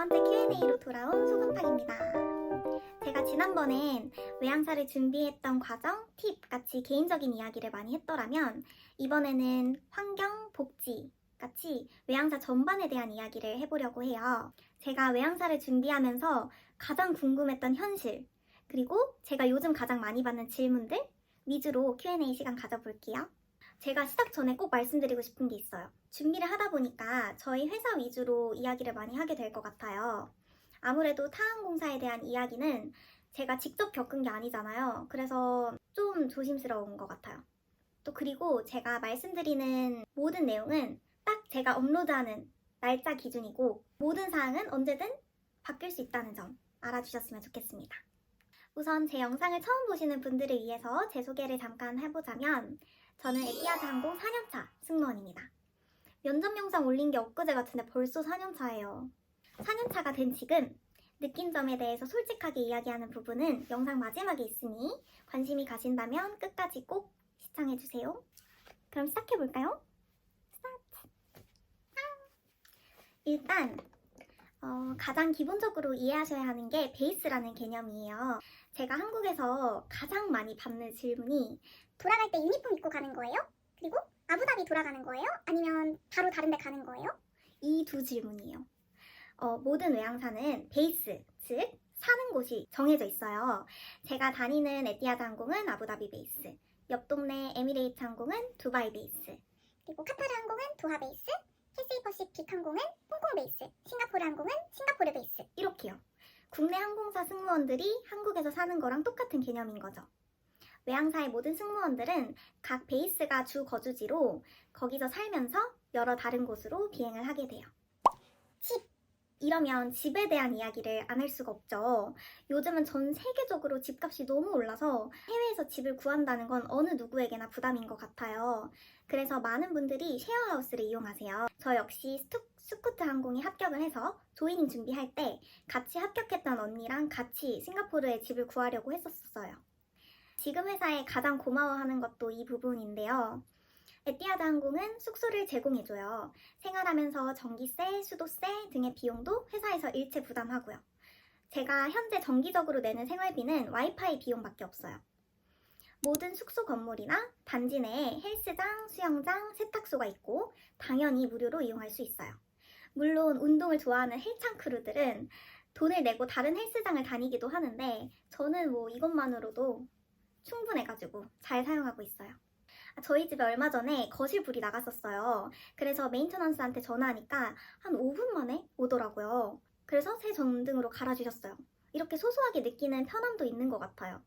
번째 Q&A로 돌아온 소금탁입니다. 제가 지난번엔 외항사를 준비했던 과정, 팁 같이 개인적인 이야기를 많이 했더라면 이번에는 환경, 복지 같이 외항사 전반에 대한 이야기를 해보려고 해요. 제가 외항사를 준비하면서 가장 궁금했던 현실, 그리고 제가 요즘 가장 많이 받는 질문들 위주로 Q&A 시간 가져볼게요. 제가 시작 전에 꼭 말씀드리고 싶은 게 있어요. 준비를 하다 보니까 저희 회사 위주로 이야기를 많이 하게 될 것 같아요. 아무래도 타항공사에 대한 이야기는 제가 직접 겪은 게 아니잖아요. 그래서 좀 조심스러운 것 같아요. 또 그리고 제가 말씀드리는 모든 내용은 딱 제가 업로드하는 날짜 기준이고 모든 사항은 언제든 바뀔 수 있다는 점 알아주셨으면 좋겠습니다. 우선 제 영상을 처음 보시는 분들을 위해서 제 소개를 잠깐 해보자면 저는 에티하드 항공 4년차 승무원입니다. 면접 영상 올린 게 엊그제 같은데 벌써 4년차예요. 4년차가 된 지금 느낀 점에 대해서 솔직하게 이야기하는 부분은 영상 마지막에 있으니 관심이 가신다면 끝까지 꼭 시청해주세요. 그럼 시작해볼까요? 스타트! 일단 가장 기본적으로 이해하셔야 하는 게 베이스라는 개념이에요. 제가 한국에서 가장 많이 받는 질문이 돌아갈 때 유니폼 입고 가는 거예요? 그리고 아부다비 돌아가는 거예요? 아니면 바로 다른 데 가는 거예요? 이 두 질문이에요. 모든 외항사는 베이스, 즉 사는 곳이 정해져 있어요. 제가 다니는 에티하드 항공은 아부다비 베이스, 옆 동네 에미레이트 항공은 두바이 베이스, 그리고 카타르 항공은 도하 베이스, 캐세이 퍼시픽 항공은 홍콩 베이스, 싱가포르 항공은 싱가포르 베이스. 이렇게요. 국내 항공사 승무원들이 한국에서 사는 거랑 똑같은 개념인 거죠. 외항사의 모든 승무원들은 각 베이스가 주 거주지로 거기서 살면서 여러 다른 곳으로 비행을 하게 돼요. 집! 이러면 집에 대한 이야기를 안 할 수가 없죠. 요즘은 전 세계적으로 집값이 너무 올라서 해외에서 집을 구한다는 건 어느 누구에게나 부담인 것 같아요. 그래서 많은 분들이 쉐어하우스를 이용하세요. 저 역시 스쿠트 항공에 합격을 해서 조이닝 준비할 때 같이 합격했던 언니랑 같이 싱가포르에 집을 구하려고 했었어요. 지금 회사에 가장 고마워하는 것도 이 부분인데요. 에티하드 항공은 숙소를 제공해줘요. 생활하면서 전기세, 수도세 등의 비용도 회사에서 일체 부담하고요. 제가 현재 정기적으로 내는 생활비는 와이파이 비용밖에 없어요. 모든 숙소 건물이나 단지 내에 헬스장, 수영장, 세탁소가 있고 당연히 무료로 이용할 수 있어요. 물론 운동을 좋아하는 헬창 크루들은 돈을 내고 다른 헬스장을 다니기도 하는데 저는 이것만으로도 충분해가지고 잘 사용하고 있어요. 저희 집에 얼마 전에 거실 불이 나갔었어요. 그래서 메인터넌스한테 전화하니까 한 5분 만에 오더라고요. 그래서 새 전등으로 갈아주셨어요. 이렇게 소소하게 느끼는 편함도 있는 것 같아요.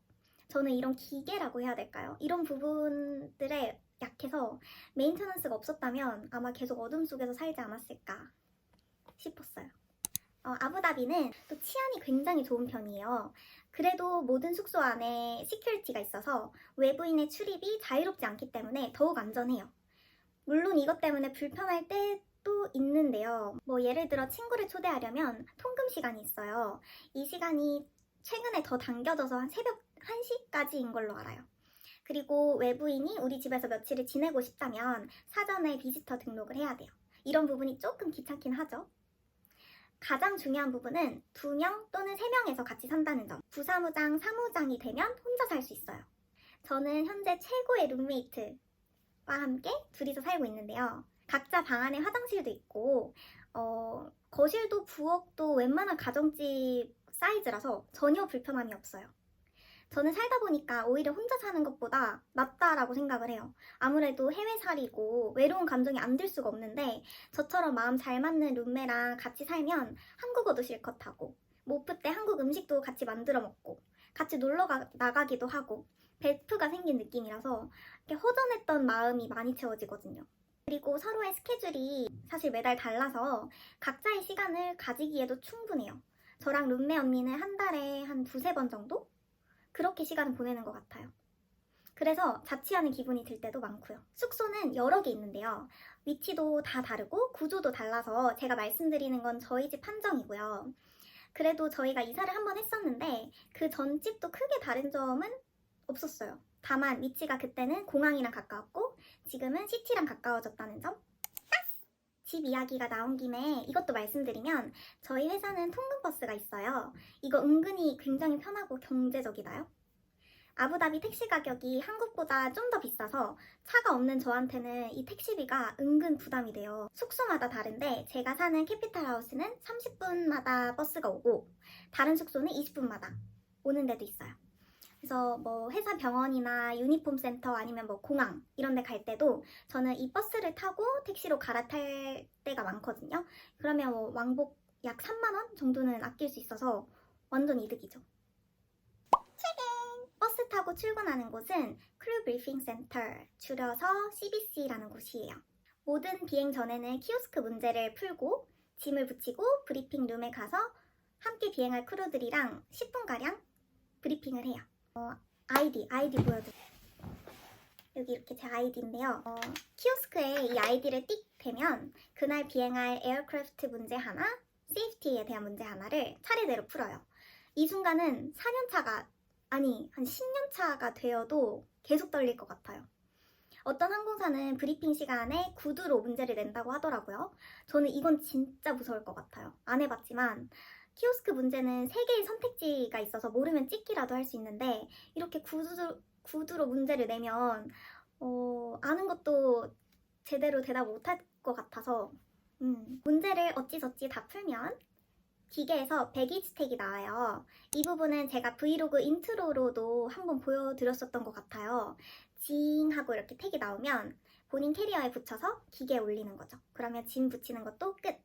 저는 이런 기계라고 해야 될까요? 이런 부분들에 약해서 메인터넌스가 없었다면 아마 계속 어둠 속에서 살지 않았을까 싶었어요. 아부다비는 또 치안이 굉장히 좋은 편이에요. 그래도 모든 숙소 안에 시큐리티가 있어서 외부인의 출입이 자유롭지 않기 때문에 더욱 안전해요. 물론 이것 때문에 불편할 때도 있는데요. 예를 들어 친구를 초대하려면 통금 시간이 있어요. 이 시간이 최근에 더 당겨져서 한 새벽 1시까지인 걸로 알아요. 그리고 외부인이 우리 집에서 며칠을 지내고 싶다면 사전에 비지터 등록을 해야 돼요. 이런 부분이 조금 귀찮긴 하죠. 가장 중요한 부분은 2명 또는 3명에서 같이 산다는 점. 부사무장, 사무장이 되면 혼자 살 수 있어요. 저는 현재 최고의 룸메이트와 함께 둘이서 살고 있는데요. 각자 방 안에 화장실도 있고 거실도 부엌도 웬만한 가정집 사이즈라서 전혀 불편함이 없어요. 저는 살다 보니까 오히려 혼자 사는 것보다 낫다라고 생각을 해요. 아무래도 해외살이고 외로운 감정이 안 들 수가 없는데 저처럼 마음 잘 맞는 룸메랑 같이 살면 한국어도 실컷 하고 오프 때 한국 음식도 같이 만들어 먹고 같이 놀러 나가기도 하고 베프가 생긴 느낌이라서 이렇게 허전했던 마음이 많이 채워지거든요. 그리고 서로의 스케줄이 사실 매달 달라서 각자의 시간을 가지기에도 충분해요. 저랑 룸메 언니는 한 달에 한 2-3번 정도? 그렇게 시간을 보내는 것 같아요. 그래서 자취하는 기분이 들 때도 많고요. 숙소는 여러 개 있는데요. 위치도 다 다르고 구조도 달라서 제가 말씀드리는 건 저희 집 한정이고요. 그래도 저희가 이사를 한번 했었는데 그 전 집도 크게 다른 점은 없었어요. 다만 위치가 그때는 공항이랑 가까웠고 지금은 시티랑 가까워졌다는 점? 집 이야기가 나온 김에 이것도 말씀드리면 저희 회사는 통근버스가 있어요. 이거 은근히 굉장히 편하고 경제적이다요. 아부다비 택시 가격이 한국보다 좀 더 비싸서 차가 없는 저한테는 이 택시비가 은근 부담이 돼요. 숙소마다 다른데 제가 사는 캐피탈 하우스는 30분마다 버스가 오고 다른 숙소는 20분마다 오는 데도 있어요. 그래서 뭐 회사 병원이나 유니폼 센터 아니면 뭐 공항 이런 데 갈 때도 저는 이 버스를 타고 택시로 갈아탈 때가 많거든요. 그러면 뭐 왕복 약 3만 원 정도는 아낄 수 있어서 완전 이득이죠. 버스 타고 출근하는 곳은 크루 브리핑 센터, 줄여서 CBC라는 곳이에요. 모든 비행 전에는 키오스크 문제를 풀고 짐을 붙이고 브리핑 룸에 가서 함께 비행할 크루들이랑 10분가량 브리핑을 해요. 아이디 보여드릴게요. 여기 이렇게 제 아이디인데요. 키오스크에 이 아이디를 띡 대면 그날 비행할 에어크래프트 문제 하나, 세이프티에 대한 문제 하나를 차례대로 풀어요. 이 순간은 4년차가 아니 한 10년차가 되어도 계속 떨릴 것 같아요. 어떤 항공사는 브리핑 시간에 구두로 문제를 낸다고 하더라고요. 저는 이건 진짜 무서울 것 같아요. 안 해봤지만 키오스크 문제는 3개의 선택지가 있어서 모르면 찍기라도 할 수 있는데 이렇게 구두로 문제를 내면 아는 것도 제대로 대답 못할 것 같아서 문제를 어찌저찌 다 풀면 기계에서 배기지 택이 나와요. 이 부분은 제가 브이로그 인트로로도 한번 보여드렸었던 것 같아요. 징 하고 이렇게 택이 나오면 본인 캐리어에 붙여서 기계에 올리는 거죠. 그러면 짐 붙이는 것도 끝!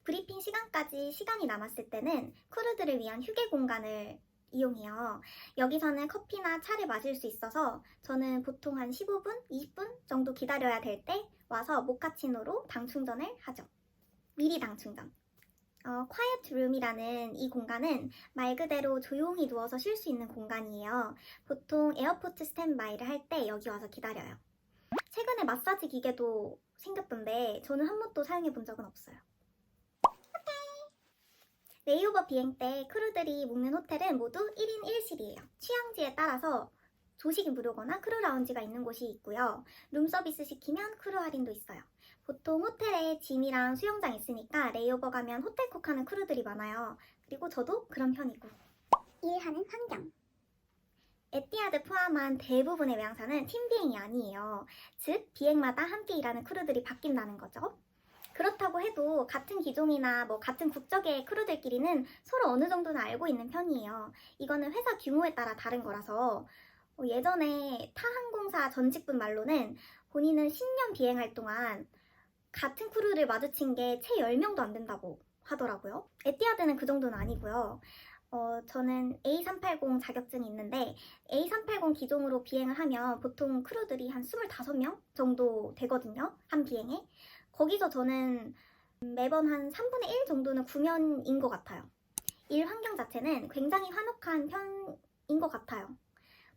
브리핑 시간까지 시간이 남았을 때는 크루들을 위한 휴게 공간을 이용해요. 여기서는 커피나 차를 마실 수 있어서 저는 보통 한 15분, 20분 정도 기다려야 될 때 와서 모카치노로 당 충전을 하죠. 미리 당 충전. quiet room이라는 이 공간은 말 그대로 조용히 누워서 쉴 수 있는 공간이에요. 보통 에어포트 스탠바이를 할 때 여기 와서 기다려요. 최근에 마사지 기계도 생겼던데 저는 한 번도 사용해 본 적은 없어요. 레이오버 비행 때 크루들이 묵는 호텔은 모두 1인 1실이에요. 취향지에 따라서 조식이 무료거나 크루 라운지가 있는 곳이 있고요. 룸 서비스 시키면 크루 할인도 있어요. 보통 호텔에 짐이랑 수영장 있으니까 레이오버 가면 호텔콕 하는 크루들이 많아요. 그리고 저도 그런 편이고. 일하는 환경. 에티하드 포함한 대부분의 외항사는 팀 비행이 아니에요. 즉 비행마다 함께 일하는 크루들이 바뀐다는 거죠. 그렇다고 해도 같은 기종이나 뭐 같은 국적의 크루들끼리는 서로 어느 정도는 알고 있는 편이에요. 이거는 회사 규모에 따라 다른 거라서 예전에 타 항공사 전직분 말로는 본인은 10년 비행할 동안 같은 크루를 마주친 게 채 10명도 안 된다고 하더라고요. 에티하드는 그 정도는 아니고요. 저는 A380 자격증이 있는데 A380 기종으로 비행을 하면 보통 크루들이 한 25명 정도 되거든요. 한 비행에. 거기서 저는 매번 한 3분의 1 정도는 구면인 것 같아요. 일 환경 자체는 굉장히 화목한 편인 것 같아요.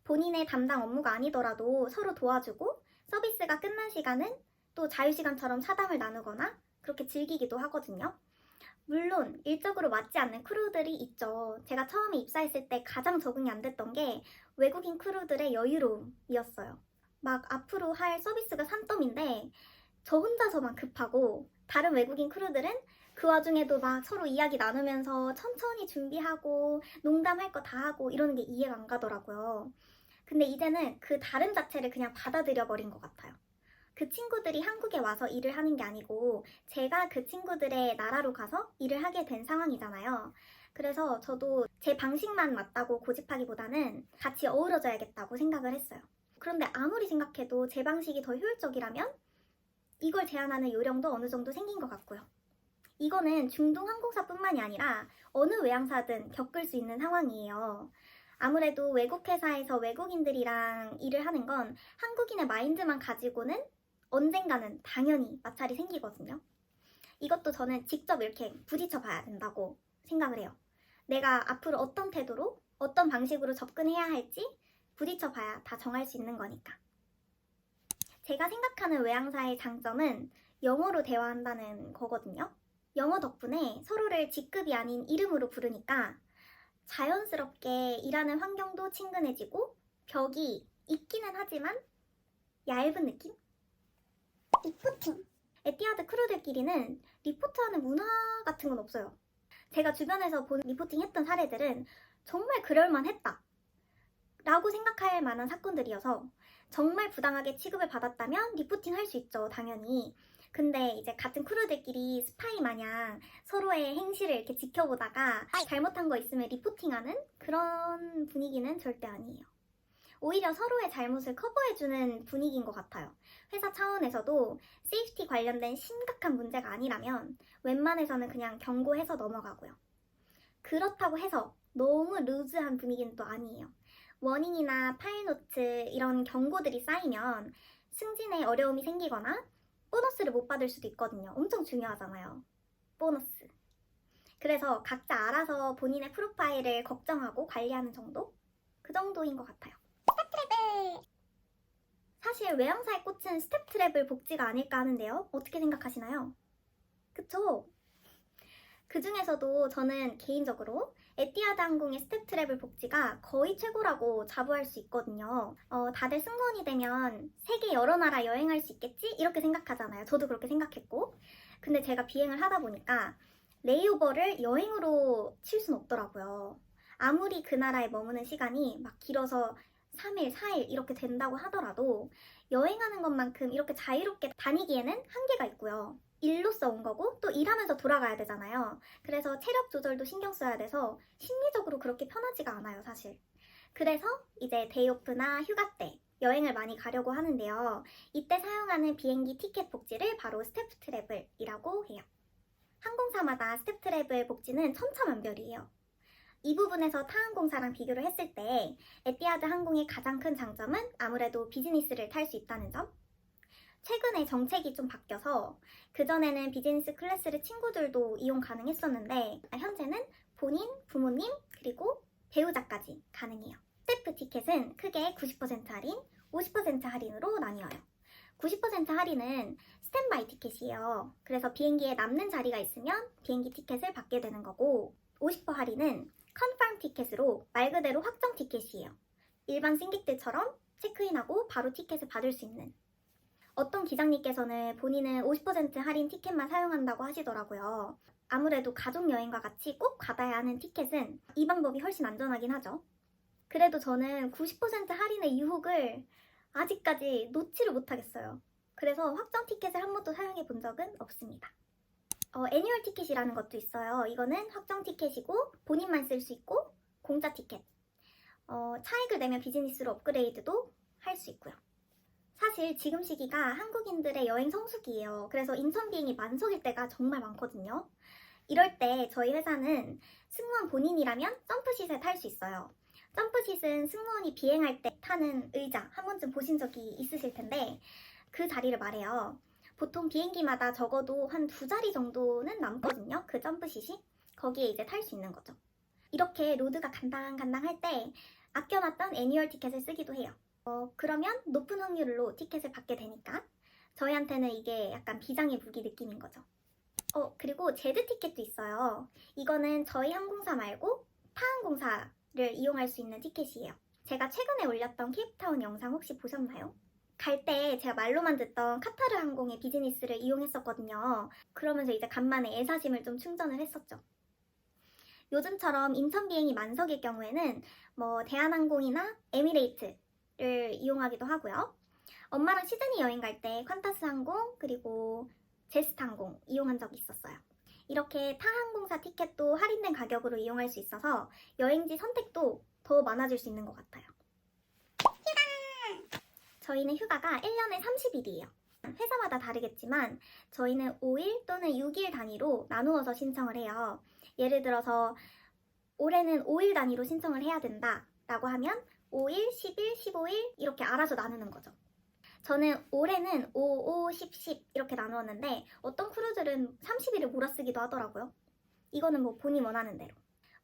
본인의 담당 업무가 아니더라도 서로 도와주고 서비스가 끝난 시간은 또 자유시간처럼 사담을 나누거나 그렇게 즐기기도 하거든요. 물론 일적으로 맞지 않는 크루들이 있죠. 제가 처음에 입사했을 때 가장 적응이 안 됐던 게 외국인 크루들의 여유로움이었어요. 막 앞으로 할 서비스가 산더미인데 저 혼자서만 급하고 다른 외국인 크루들은 그 와중에도 막 서로 이야기 나누면서 천천히 준비하고 농담할 거 다 하고 이러는 게 이해가 안 가더라고요. 근데 이제는 그 다름 자체를 그냥 받아들여 버린 것 같아요. 그 친구들이 한국에 와서 일을 하는 게 아니고 제가 그 친구들의 나라로 가서 일을 하게 된 상황이잖아요. 그래서 저도 제 방식만 맞다고 고집하기보다는 같이 어우러져야겠다고 생각을 했어요. 그런데 아무리 생각해도 제 방식이 더 효율적이라면 이걸 제한하는 요령도 어느 정도 생긴 것 같고요. 이거는 중동 항공사뿐만이 아니라 어느 외항사든 겪을 수 있는 상황이에요. 아무래도 외국 회사에서 외국인들이랑 일을 하는 건 한국인의 마인드만 가지고는 언젠가는 당연히 마찰이 생기거든요. 이것도 저는 직접 이렇게 부딪혀 봐야 된다고 생각을 해요. 내가 앞으로 어떤 태도로, 어떤 방식으로 접근해야 할지 부딪혀 봐야 다 정할 수 있는 거니까. 제가 생각하는 외항사의 장점은 영어로 대화한다는 거거든요. 영어 덕분에 서로를 직급이 아닌 이름으로 부르니까 자연스럽게 일하는 환경도 친근해지고 벽이 있기는 하지만 얇은 느낌? 리포팅. 에티하드 크루들끼리는 리포트하는 문화 같은 건 없어요. 제가 주변에서 본 리포팅했던 사례들은 정말 그럴만했다 라고 생각할 만한 사건들이어서 정말 부당하게 취급을 받았다면 리포팅 할 수 있죠, 당연히. 근데 이제 같은 크루들끼리 스파이 마냥 서로의 행실을 이렇게 지켜보다가 잘못한 거 있으면 리포팅하는 그런 분위기는 절대 아니에요. 오히려 서로의 잘못을 커버해주는 분위기인 것 같아요. 회사 차원에서도 세이프티 관련된 심각한 문제가 아니라면 웬만해서는 그냥 경고해서 넘어가고요. 그렇다고 해서 너무 루즈한 분위기는 또 아니에요. 워닝이나 파일노트 이런 경고들이 쌓이면 승진에 어려움이 생기거나 보너스를 못 받을 수도 있거든요. 엄청 중요하잖아요. 보너스. 그래서 각자 알아서 본인의 프로파일을 걱정하고 관리하는 정도? 그 정도인 것 같아요. 트래블. 사실 외항사의 꽃은 스텝 트래블 복지가 아닐까 하는데요. 어떻게 생각하시나요? 그쵸? 그 중에서도 저는 개인적으로 에티하드 항공의 스텝 트래블 복지가 거의 최고라고 자부할 수 있거든요. 다들 승무원이 되면 세계 여러 나라 여행할 수 있겠지? 이렇게 생각하잖아요. 저도 그렇게 생각했고. 근데 제가 비행을 하다 보니까 레이오버를 여행으로 칠 순 없더라고요. 아무리 그 나라에 머무는 시간이 막 길어서 3일, 4일 이렇게 된다고 하더라도 여행하는 것만큼 이렇게 자유롭게 다니기에는 한계가 있고요. 일로서 온 거고 또 일하면서 돌아가야 되잖아요. 그래서 체력 조절도 신경 써야 돼서 심리적으로 그렇게 편하지가 않아요, 사실. 그래서 이제 데이오프나 휴가 때 여행을 많이 가려고 하는데요. 이때 사용하는 비행기 티켓 복지를 바로 스텝 트래블이라고 해요. 항공사마다 스텝 트래블 복지는 천차만별이에요. 이 부분에서 타 항공사랑 비교를 했을 때 에티하드 항공의 가장 큰 장점은 아무래도 비즈니스를 탈 수 있다는 점. 최근에 정책이 좀 바뀌어서 그전에는 비즈니스 클래스를 친구들도 이용 가능했었는데 현재는 본인, 부모님, 그리고 배우자까지 가능해요. 스태프 티켓은 크게 90% 할인, 50% 할인으로 나뉘어요. 90% 할인은 스탠바이 티켓이에요. 그래서 비행기에 남는 자리가 있으면 비행기 티켓을 받게 되는 거고 50% 할인은 컨펌 티켓으로 말 그대로 확정 티켓이에요. 일반 승객들처럼 체크인하고 바로 티켓을 받을 수 있는. 어떤 기장님께서는 본인은 50% 할인 티켓만 사용한다고 하시더라고요. 아무래도 가족여행과 같이 꼭 받아야 하는 티켓은 이 방법이 훨씬 안전하긴 하죠. 그래도 저는 90% 할인의 유혹을 아직까지 놓지를 못하겠어요. 그래서 확정 티켓을 한 번도 사용해 본 적은 없습니다. 애니얼 티켓이라는 것도 있어요. 이거는 확정 티켓이고 본인만 쓸 수 있고 공짜 티켓. 차익을 내면 비즈니스로 업그레이드도 할 수 있고요. 사실 지금 시기가 한국인들의 여행 성수기예요. 그래서 인천 비행이 만석일 때가 정말 많거든요. 이럴 때 저희 회사는 승무원 본인이라면 점프시트에 탈 수 있어요. 점프시트는 승무원이 비행할 때 타는 의자 한 번쯤 보신 적이 있으실 텐데 그 자리를 말해요. 보통 비행기마다 적어도 한 2자리 정도는 남거든요. 그 점프시트이. 거기에 이제 탈 수 있는 거죠. 이렇게 로드가 간당간당할 때 아껴놨던 애니얼 티켓을 쓰기도 해요. 그러면 높은 확률로 티켓을 받게 되니까 저희한테는 이게 약간 비장의 무기 느낌인 거죠. 그리고 제드 티켓도 있어요. 이거는 저희 항공사 말고 타 항공사를 이용할 수 있는 티켓이에요. 제가 최근에 올렸던 케이프타운 영상 혹시 보셨나요? 갈 때 제가 말로만 듣던 카타르 항공의 비즈니스를 이용했었거든요. 그러면서 이제 간만에 애사심을 좀 충전을 했었죠. 요즘처럼 인천 비행이 만석일 경우에는 대한항공이나 에미레이트를 이용하기도 하고요. 엄마랑 시드니 여행 갈 때 퀀타스 항공 그리고 제스트 항공 이용한 적이 있었어요. 이렇게 타 항공사 티켓도 할인된 가격으로 이용할 수 있어서 여행지 선택도 더 많아질 수 있는 것 같아요. 저희는 휴가가 1년에 30일이에요. 회사마다 다르겠지만 저희는 5일 또는 6일 단위로 나누어서 신청을 해요. 예를 들어서 올해는 5일 단위로 신청을 해야 된다 라고 하면 5일, 10일, 15일 이렇게 알아서 나누는 거죠. 저는 올해는 5, 5, 10, 10 이렇게 나누었는데 어떤 크루들은 30일을 몰아쓰기도 하더라고요. 이거는 본인 원하는 대로.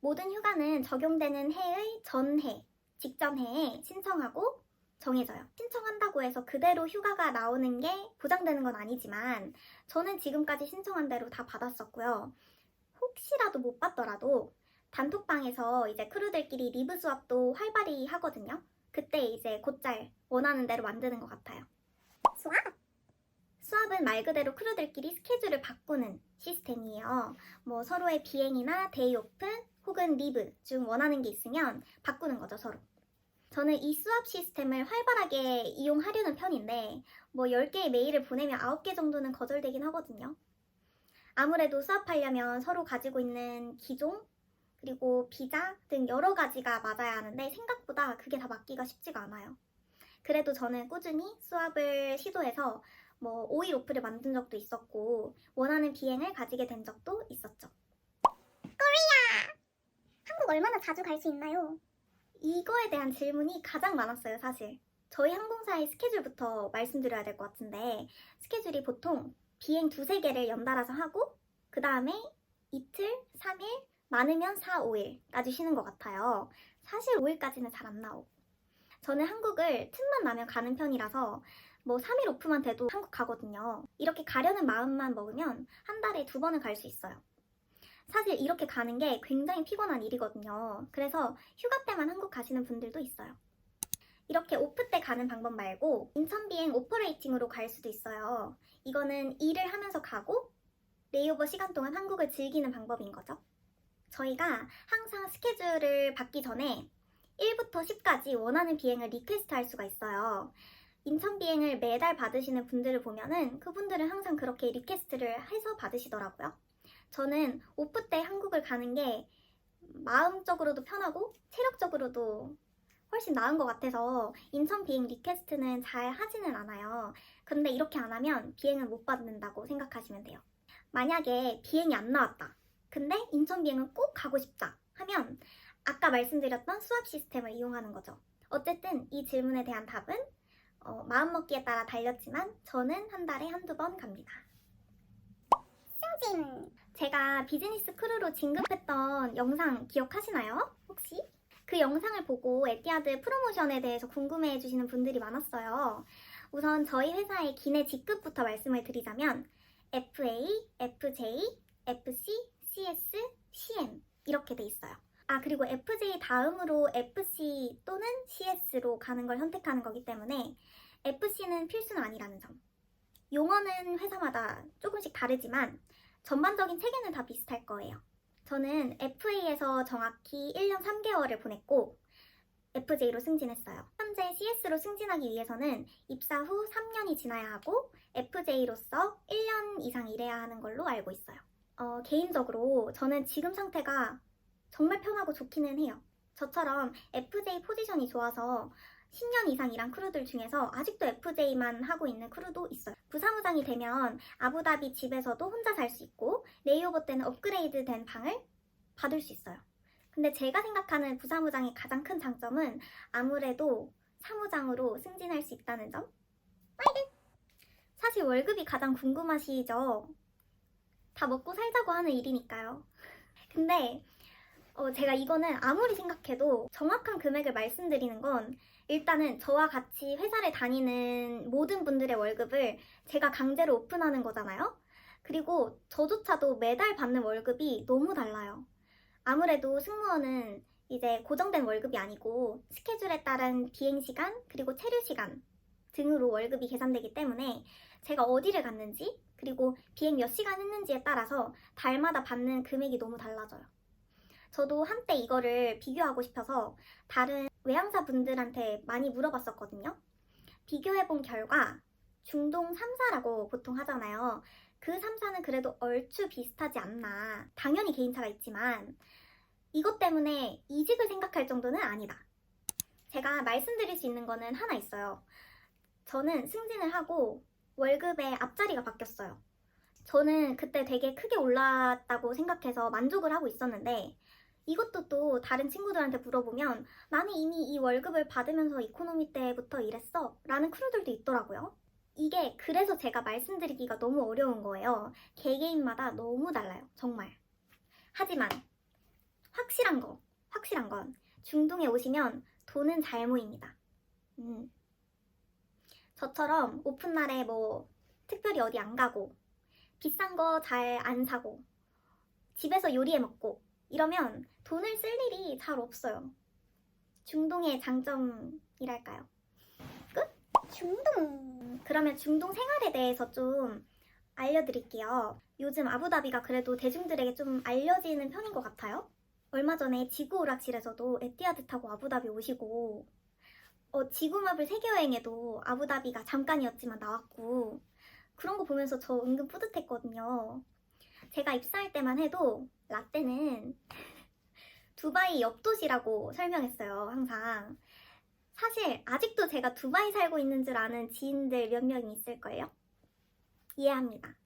모든 휴가는 적용되는 해의 전해, 직전 해에 신청하고 정해져요. 신청한다고 해서 그대로 휴가가 나오는 게 보장되는 건 아니지만 저는 지금까지 신청한 대로 다 받았었고요. 혹시라도 못 받더라도 단톡방에서 이제 크루들끼리 리브 수업도 활발히 하거든요. 그때 이제 곧잘 원하는 대로 만드는 것 같아요. 수업? 수업은 말 그대로 크루들끼리 스케줄을 바꾸는 시스템이에요. 뭐 서로의 비행이나 데이 오프 혹은 리브 중 원하는 게 있으면 바꾸는 거죠, 서로. 저는 이 수업 시스템을 활발하게 이용하려는 편인데 뭐 10개의 메일을 보내면 9개 정도는 거절되긴 하거든요. 아무래도 수업하려면 서로 가지고 있는 기종, 그리고 비자 등 여러 가지가 맞아야 하는데 생각보다 그게 다 맞기가 쉽지가 않아요. 그래도 저는 꾸준히 수업을 시도해서 뭐 5일 오프를 만든 적도 있었고 원하는 비행을 가지게 된 적도 있었죠. 한국 얼마나 자주 갈 수 있나요? 이거에 대한 질문이 가장 많았어요, 사실. 저희 항공사의 스케줄부터 말씀드려야 될 것 같은데 스케줄이 보통 비행 2-3개를 연달아서 하고 그 다음에 이틀, 3일, 많으면 4, 5일까지 쉬는 것 같아요. 사실 5일까지는 잘 안 나오고. 저는 한국을 틈만 나면 가는 편이라서 뭐 3일 오프만 돼도 한국 가거든요. 이렇게 가려는 마음만 먹으면 한 달에 2번은 갈 수 있어요. 사실 이렇게 가는 게 굉장히 피곤한 일이거든요. 그래서 휴가 때만 한국 가시는 분들도 있어요. 이렇게 오프 때 가는 방법 말고 인천 비행 오퍼레이팅으로 갈 수도 있어요. 이거는 일을 하면서 가고 레이오버 시간 동안 한국을 즐기는 방법인 거죠. 저희가 항상 스케줄을 받기 전에 1부터 10까지 원하는 비행을 리퀘스트 할 수가 있어요. 인천 비행을 매달 받으시는 분들을 보면은 그분들은 항상 그렇게 리퀘스트를 해서 받으시더라고요. 저는 오프 때 한국을 가는 게 마음적으로도 편하고 체력적으로도 훨씬 나은 것 같아서 인천 비행 리퀘스트는 잘 하지는 않아요. 근데 이렇게 안 하면 비행을 못 받는다고 생각하시면 돼요. 만약에 비행이 안 나왔다. 근데 인천 비행은 꼭 가고 싶다 하면 아까 말씀드렸던 수업 시스템을 이용하는 거죠. 어쨌든 이 질문에 대한 답은 마음먹기에 따라 달렸지만 저는 한 달에 1-2번 갑니다. 승진. 제가 비즈니스 크루로 진급했던 영상 기억하시나요? 혹시? 그 영상을 보고 에티하드 프로모션에 대해서 궁금해 해주시는 분들이 많았어요. 우선 저희 회사의 기내 직급부터 말씀을 드리자면 FA, FJ, FC, CS, CM 이렇게 돼 있어요. 아, 그리고 FJ 다음으로 FC 또는 CS로 가는 걸 선택하는 거기 때문에 FC는 필수는 아니라는 점. 용어는 회사마다 조금씩 다르지만 전반적인 체계는 다 비슷할 거예요. 저는 FA에서 정확히 1년 3개월을 보냈고 FJ로 승진했어요. 현재 CS로 승진하기 위해서는 입사 후 3년이 지나야 하고 FJ로서 1년 이상 일해야 하는 걸로 알고 있어요. 개인적으로 저는 지금 상태가 정말 편하고 좋기는 해요. 저처럼 FJ 포지션이 좋아서 10년 이상 일한 크루들 중에서 아직도 FJ만 하고 있는 크루도 있어요. 부사무장이 되면 아부다비 집에서도 혼자 살 수 있고 레이오버 때는 업그레이드 된 방을 받을 수 있어요. 근데 제가 생각하는 부사무장의 가장 큰 장점은 아무래도 사무장으로 승진할 수 있다는 점? 사실 월급이 가장 궁금하시죠? 다 먹고 살자고 하는 일이니까요. 근데 제가 이거는 아무리 생각해도 정확한 금액을 말씀드리는 건 일단은 저와 같이 회사를 다니는 모든 분들의 월급을 제가 강제로 오픈하는 거잖아요. 그리고 저조차도 매달 받는 월급이 너무 달라요. 아무래도 승무원은 이제 고정된 월급이 아니고 스케줄에 따른 비행시간 그리고 체류시간 등으로 월급이 계산되기 때문에 제가 어디를 갔는지 그리고 비행 몇 시간 했는지에 따라서 달마다 받는 금액이 너무 달라져요. 저도 한때 이거를 비교하고 싶어서 다른 외항사 분들한테 많이 물어봤었거든요. 비교해본 결과 중동 3사라고 보통 하잖아요. 그 3사는 그래도 얼추 비슷하지 않나. 당연히 개인차가 있지만 이것 때문에 이직을 생각할 정도는 아니다. 제가 말씀드릴 수 있는 거는 하나 있어요. 저는 승진을 하고 월급의 앞자리가 바뀌었어요. 저는 그때 되게 크게 올랐다고 생각해서 만족을 하고 있었는데 이것도 또 다른 친구들한테 물어보면 나는 이미 이 월급을 받으면서 이코노미 때부터 일했어 라는 크루들도 있더라고요. 이게 그래서 제가 말씀드리기가 너무 어려운 거예요. 개개인마다 너무 달라요. 정말. 하지만 확실한 건 중동에 오시면 돈은 잘 모입니다. 저처럼 오픈날에 뭐 특별히 어디 안 가고 비싼 거 잘 안 사고 집에서 요리해 먹고 이러면 돈을 쓸 일이 잘 없어요. 중동의 장점이랄까요. 끝? 중동. 그러면 중동 생활에 대해서 좀 알려드릴게요. 요즘 아부다비가 그래도 대중들에게 좀 알려지는 편인 것 같아요. 얼마 전에 지구 오락실에서도 에티하드 타고 아부다비 오시고 지구마블 세계여행에도 아부다비가 잠깐이었지만 나왔고 그런 거 보면서 저 은근 뿌듯했거든요. 제가 입사할 때만 해도 라떼는 두바이 옆 도시라고 설명했어요, 항상. 사실 아직도 제가 두바이 살고 있는 줄 아는 지인들 몇 명이 있을걸요? 이해합니다.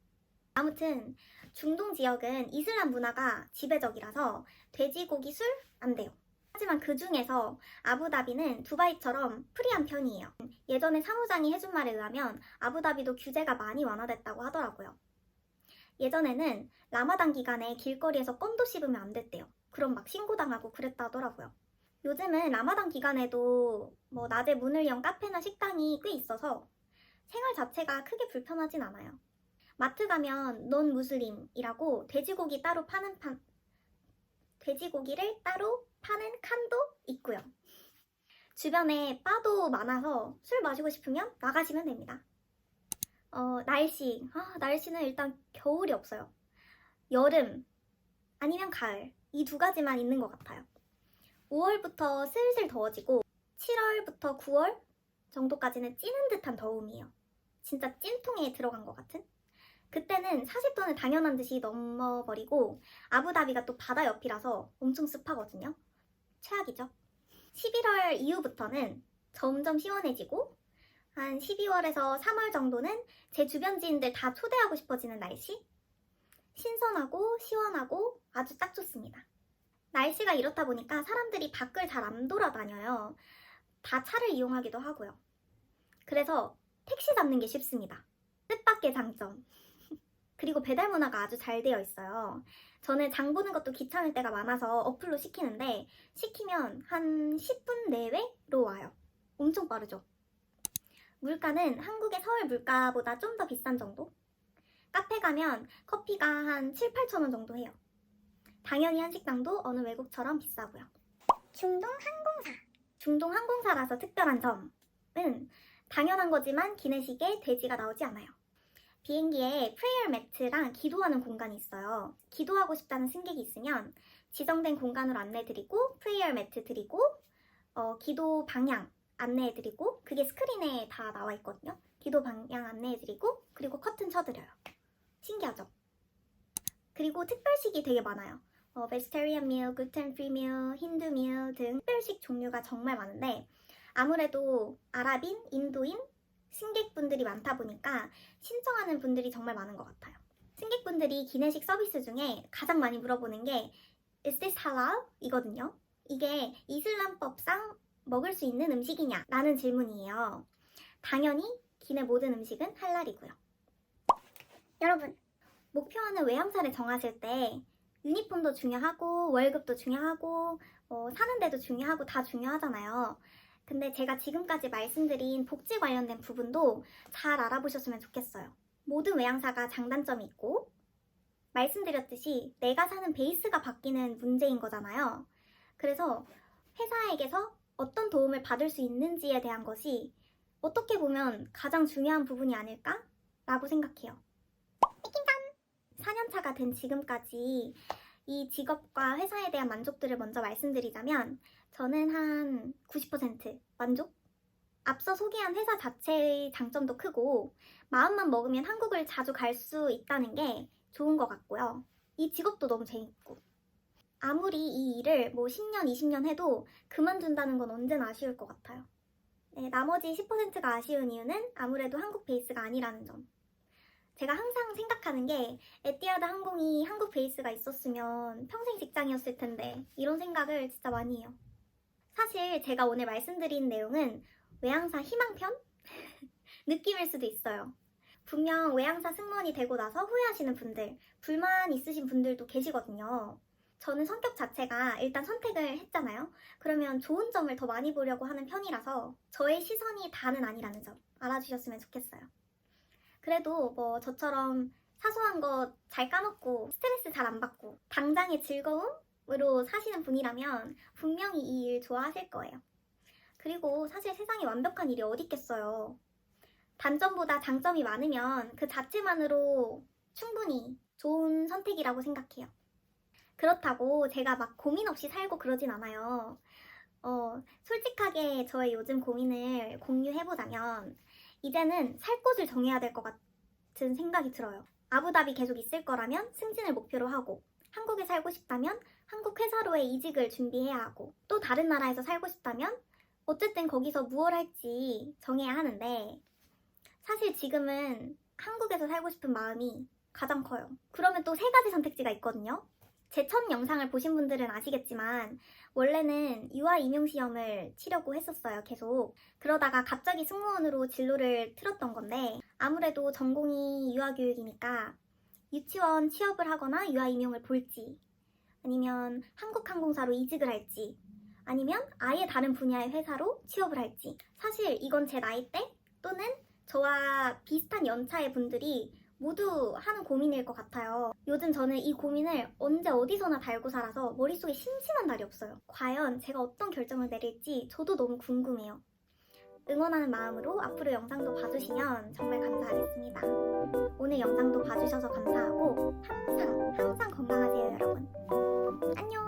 아무튼 중동 지역은 이슬람 문화가 지배적이라서 돼지고기 술 안 돼요. 하지만 그 중에서 아부다비는 두바이처럼 프리한 편이에요. 예전에 사무장이 해준 말에 의하면 아부다비도 규제가 많이 완화됐다고 하더라고요. 예전에는 라마단 기간에 길거리에서 껌도 씹으면 안 됐대요. 그럼 막 신고당하고 그랬다 하더라고요. 요즘은 라마단 기간에도 낮에 문을 연 카페나 식당이 꽤 있어서 생활 자체가 크게 불편하진 않아요. 마트 가면 넌 무슬림이라고 돼지고기를 따로 파는 칸도 있고요. 주변에 바도 많아서 술 마시고 싶으면 나가시면 됩니다. 날씨는 일단 겨울이 없어요. 여름 아니면 가을 이 두 가지만 있는 것 같아요. 5월부터 슬슬 더워지고 7월부터 9월 정도까지는 찌는 듯한 더움이에요. 진짜 찜통에 들어간 것 같은? 그때는 40도는 당연한 듯이 넘어버리고 아부다비가 또 바다 옆이라서 엄청 습하거든요. 최악이죠. 11월 이후부터는 점점 시원해지고 한 12월에서 3월 정도는 제 주변 지인들 다 초대하고 싶어지는 날씨? 신선하고 시원하고 아주 딱 좋습니다. 날씨가 이렇다 보니까 사람들이 밖을 잘 안 돌아다녀요. 다 차를 이용하기도 하고요. 그래서 택시 잡는 게 쉽습니다. 뜻밖의 장점. 그리고 배달 문화가 아주 잘 되어 있어요. 저는 장 보는 것도 귀찮을 때가 많아서 어플로 시키는데 시키면 한 10분 내외로 와요. 엄청 빠르죠? 물가는 한국의 서울 물가보다 좀 더 비싼 정도? 카페 가면 커피가 한 7, 8천 원 정도 해요. 당연히 한식당도 어느 외국처럼 비싸고요. 중동 항공사라서 특별한 점은 당연한 거지만 기내식에 돼지가 나오지 않아요. 비행기에 프레이어 매트랑 기도하는 공간이 있어요. 기도하고 싶다는 승객이 있으면 지정된 공간으로 안내해드리고 프레이어 매트 드리고 기도 방향 안내해드리고 그게 스크린에 다 나와 있거든요. 기도 방향 안내해드리고 그리고 커튼 쳐드려요. 신기하죠? 그리고 특별식이 되게 많아요. 베지테리언 밀, 글루텐 프리 밀, 힌두 밀 등 특별식 종류가 정말 많은데 아무래도 아랍인, 인도인 승객분들이 많다 보니까 신청하는 분들이 정말 많은 것 같아요. 승객분들이 기내식 서비스 중에 가장 많이 물어보는 게 Is this halal? 이거든요. 이게 이슬람법상 먹을 수 있는 음식이냐? 라는 질문이에요. 당연히 기내 모든 음식은 할랄이고요. 여러분, 목표하는 외항사를 정하실 때 유니폼도 중요하고 월급도 중요하고 사는 데도 중요하고 다 중요하잖아요. 근데 제가 지금까지 말씀드린 복지 관련된 부분도 잘 알아보셨으면 좋겠어요. 모든 외항사가 장단점이 있고 말씀드렸듯이 내가 사는 베이스가 바뀌는 문제인 거잖아요. 그래서 회사에게서 어떤 도움을 받을 수 있는지에 대한 것이 어떻게 보면 가장 중요한 부분이 아닐까? 라고 생각해요. 4년차가 된 지금까지 이 직업과 회사에 대한 만족도를 먼저 말씀드리자면 저는 한 90% 만족? 앞서 소개한 회사 자체의 장점도 크고 마음만 먹으면 한국을 자주 갈 수 있다는 게 좋은 것 같고요. 이 직업도 너무 재밌고 아무리 이 일을 10년, 20년 해도 그만둔다는 건 언제나 아쉬울 것 같아요. 네, 나머지 10%가 아쉬운 이유는 아무래도 한국 베이스가 아니라는 점. 제가 항상 생각하는 게 에티하드 항공이 한국 베이스가 있었으면 평생 직장이었을 텐데 이런 생각을 진짜 많이 해요. 사실 제가 오늘 말씀드린 내용은 외항사 희망편? 느낌일 수도 있어요. 분명 외항사 승무원이 되고 나서 후회하시는 분들, 불만 있으신 분들도 계시거든요. 저는 성격 자체가 일단 선택을 했잖아요. 그러면 좋은 점을 더 많이 보려고 하는 편이라서 저의 시선이 다는 아니라는 점 알아주셨으면 좋겠어요. 그래도 저처럼 사소한 거 잘 까먹고 스트레스 잘 안 받고 당장의 즐거움으로 사시는 분이라면 분명히 이 일 좋아하실 거예요. 그리고 사실 세상에 완벽한 일이 어디 있겠어요. 단점보다 장점이 많으면 그 자체만으로 충분히 좋은 선택이라고 생각해요. 그렇다고 제가 막 고민 없이 살고 그러진 않아요. 솔직하게 저의 요즘 고민을 공유해보자면 이제는 살 곳을 정해야 될 것 같은 생각이 들어요. 아부다비 계속 있을 거라면 승진을 목표로 하고, 한국에 살고 싶다면 한국 회사로의 이직을 준비해야 하고, 또 다른 나라에서 살고 싶다면 어쨌든 거기서 무엇 할지 정해야 하는데, 사실 지금은 한국에서 살고 싶은 마음이 가장 커요. 그러면 또 세 가지 선택지가 있거든요. 제 첫 영상을 보신 분들은 아시겠지만 원래는 유아 임용 시험을 치려고 했었어요, 계속. 그러다가 갑자기 승무원으로 진로를 틀었던 건데 아무래도 전공이 유아교육이니까 유치원 취업을 하거나 유아 임용을 볼지, 아니면 한국항공사로 이직을 할지, 아니면 아예 다른 분야의 회사로 취업을 할지. 사실 이건 제 나이대 또는 저와 비슷한 연차의 분들이 모두 하는 고민일 것 같아요. 요즘 저는 이 고민을 언제 어디서나 달고 살아서 머릿속에 심심한 날이 없어요. 과연 제가 어떤 결정을 내릴지 저도 너무 궁금해요. 응원하는 마음으로 앞으로 영상도 봐주시면 정말 감사하겠습니다. 오늘 영상도 봐주셔서 감사하고 항상 건강하세요, 여러분. 안녕.